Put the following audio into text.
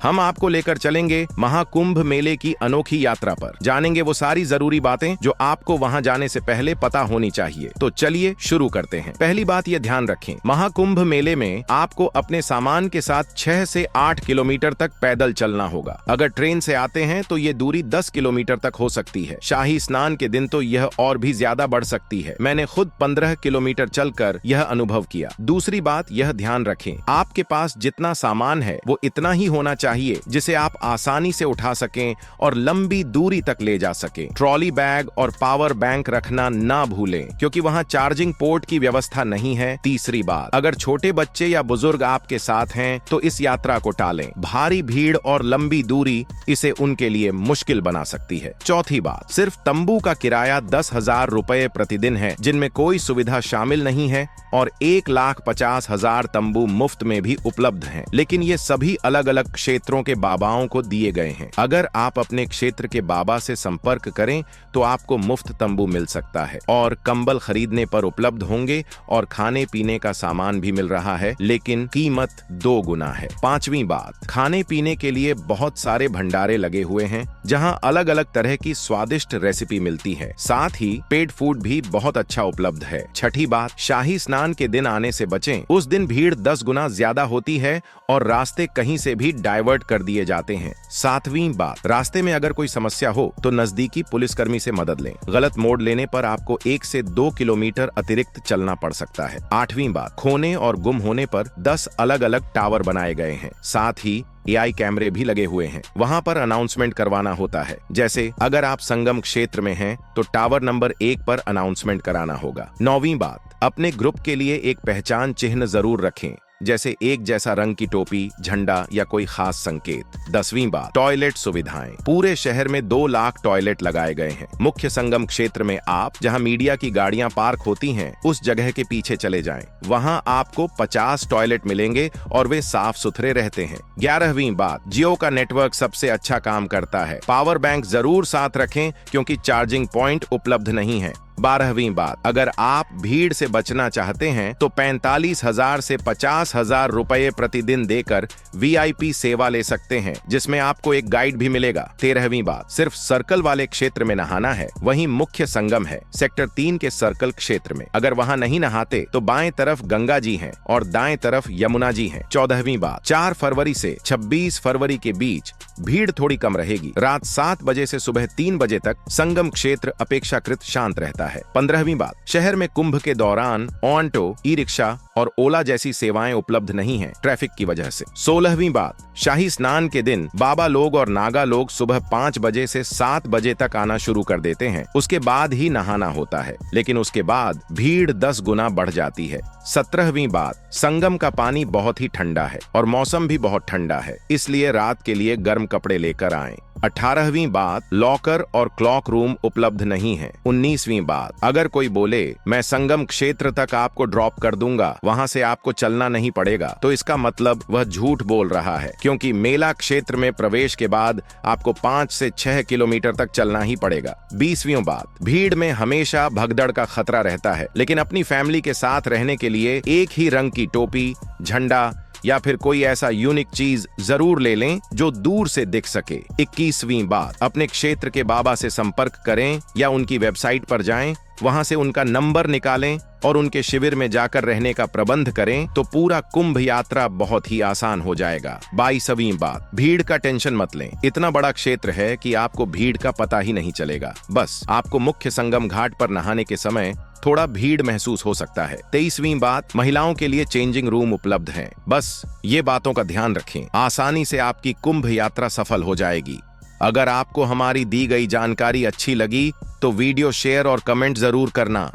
हम आपको लेकर चलेंगे महाकुंभ मेले की अनोखी यात्रा पर। जानेंगे वो सारी जरूरी बातें जो आपको वहां जाने से पहले पता होनी चाहिए। तो चलिए शुरू करते हैं। पहली बात ये ध्यान रखें, महाकुंभ मेले में आपको अपने सामान के साथ 6 से 8 किलोमीटर तक पैदल चलना होगा। अगर ट्रेन से आते हैं तो ये दूरी 10 किलोमीटर तक हो सकती है। शाही स्नान के दिन तो यह और भी ज्यादा बढ़ सकती है। मैंने खुद 15 किलोमीटर चलकर यह अनुभव किया। दूसरी बात यह ध्यान रखें, आपके पास जितना सामान है वो इतना ही होना चाहिए जिसे आप आसानी से उठा सकें और लंबी दूरी तक ले जा सकें। ट्रॉली बैग और पावर बैंक रखना ना भूलें, क्योंकि वहां चार्जिंग पोर्ट की व्यवस्था नहीं है। तीसरी बात, अगर छोटे बच्चे या बुजुर्ग आपके साथ हैं तो इस यात्रा को टालें। भारी भीड़ और लंबी दूरी इसे उनके लिए मुश्किल बना सकती है। चौथी बात, सिर्फ तंबू का किराया 10,000 रुपए प्रतिदिन है, जिनमें कोई सुविधा शामिल नहीं है, और 1,50,000 तंबू मुफ्त में भी उपलब्ध हैं। लेकिन ये सभी अलग अलग क्षेत्रों के बाबाओं को दिए गए हैं। अगर आप अपने क्षेत्र के बाबा से संपर्क करें तो आपको मुफ्त तंबू मिल सकता है, और कंबल खरीदने पर उपलब्ध होंगे, और खाने पीने का सामान भी मिल रहा है, लेकिन कीमत 2 गुना है। पांचवी बात, खाने पीने के लिए बहुत सारे भंडारे लगे हुए हैं जहां अलग अलग तरह की स्वादिष्ट रेसिपी मिलती है। साथ ही पेड फूड भी बहुत अच्छा उपलब्ध है। छठी बात, शाही स्नान के दिन आने से बचें। उस दिन भीड़ 10 गुना ज्यादा होती है और रास्ते कहीं से भी डाइवर्ट कर दिए जाते हैं। सातवीं बात, रास्ते में अगर कोई समस्या हो तो नजदीकी पुलिसकर्मी से मदद लें। गलत मोड़ लेने पर आपको 1 से 2 किलोमीटर अतिरिक्त चलना पड़ सकता है। आठवीं बात, खोने और गुम होने पर 10 अलग अलग टावर बनाए गए हैं। साथ ही AI कैमरे भी लगे हुए हैं। वहां पर अनाउंसमेंट करवाना होता है। जैसे अगर आप संगम क्षेत्र में हैं तो टावर नंबर 1 पर अनाउंसमेंट कराना होगा। 9वीं बात, अपने ग्रुप के लिए एक पहचान चिन्ह जरूर रखें, जैसे एक जैसा रंग की टोपी, झंडा या कोई खास संकेत। 10वीं बात, टॉयलेट सुविधाएं। पूरे शहर में 2 लाख टॉयलेट लगाए गए हैं। मुख्य संगम क्षेत्र में आप जहां मीडिया की गाड़ियां पार्क होती हैं उस जगह के पीछे चले जाएं। वहां आपको 50 टॉयलेट मिलेंगे और वे साफ सुथरे रहते हैं। 11वीं बात, जियो का नेटवर्क सबसे अच्छा काम करता है। पावर बैंक जरूर साथ रखें क्योंकि चार्जिंग पॉइंट उपलब्ध नहीं है। 12वीं बात, अगर आप भीड़ से बचना चाहते हैं तो 45,000 से 50,000 रुपए प्रतिदिन देकर VIP सेवा ले सकते हैं, जिसमें आपको एक गाइड भी मिलेगा। 13वीं बात, सिर्फ सर्कल वाले क्षेत्र में नहाना है। वहीं मुख्य संगम है सेक्टर 3 के सर्कल क्षेत्र में। अगर वहां नहीं नहाते तो बाएं तरफ गंगा जी हैं और दाएं तरफ यमुना जी हैं। 14वीं बात, 4 फरवरी से 26 फरवरी के बीच भीड़ थोड़ी कम रहेगी। रात 7 बजे से सुबह 3 बजे तक संगम क्षेत्र अपेक्षाकृत शांत रहता है। 15वीं बात, शहर में कुंभ के दौरान ऑटो, ई-रिक्शा और ओला जैसी सेवाएं उपलब्ध नहीं हैं ट्रैफिक की वजह से। 16वीं बात, शाही स्नान के दिन बाबा लोग और नागा लोग सुबह 5 बजे से 7 बजे तक आना शुरू कर देते हैं। उसके बाद ही नहाना होता है, लेकिन उसके बाद भीड़ 10 गुना बढ़ जाती है। 17वीं बात, संगम का पानी बहुत ही ठंडा है और मौसम भी बहुत ठंडा है, इसलिए रात के लिए गर्म कपड़े लेकर आएं। 18वीं बात, लॉकर और क्लॉक रूम उपलब्ध नहीं है। 19वीं बात, अगर कोई बोले मैं संगम क्षेत्र तक आपको ड्रॉप कर दूंगा, वहां से आपको चलना नहीं पड़ेगा, तो इसका मतलब वह झूठ बोल रहा है, क्योंकि मेला क्षेत्र में प्रवेश के बाद आपको 5 से 6 किलोमीटर तक चलना ही पड़ेगा। 20वीं बात, भीड़ में हमेशा भगदड़ का खतरा रहता है, लेकिन अपनी फैमिली के साथ रहने के लिए एक ही रंग की टोपी, झंडा या फिर कोई ऐसा यूनिक चीज जरूर ले लें जो दूर से दिख सके। 21वीं बात, अपने क्षेत्र के बाबा से संपर्क करें या उनकी वेबसाइट पर जाएं, वहां से उनका नंबर निकालें और उनके शिविर में जाकर रहने का प्रबंध करें, तो पूरा कुंभ यात्रा बहुत ही आसान हो जाएगा। 22वीं बात, भीड़ का टेंशन मत लें। इतना बड़ा क्षेत्र है कि आपको भीड़ का पता ही नहीं चलेगा। बस आपको मुख्य संगम घाट पर नहाने के समय थोड़ा भीड़ महसूस हो सकता है। 23वीं बात, महिलाओं के लिए चेंजिंग रूम उपलब्ध हैं। बस ये बातों का ध्यान रखें, आसानी से आपकी कुंभ यात्रा सफल हो जाएगी। अगर आपको हमारी दी गई जानकारी अच्छी लगी तो वीडियो शेयर और कमेंट जरूर करना।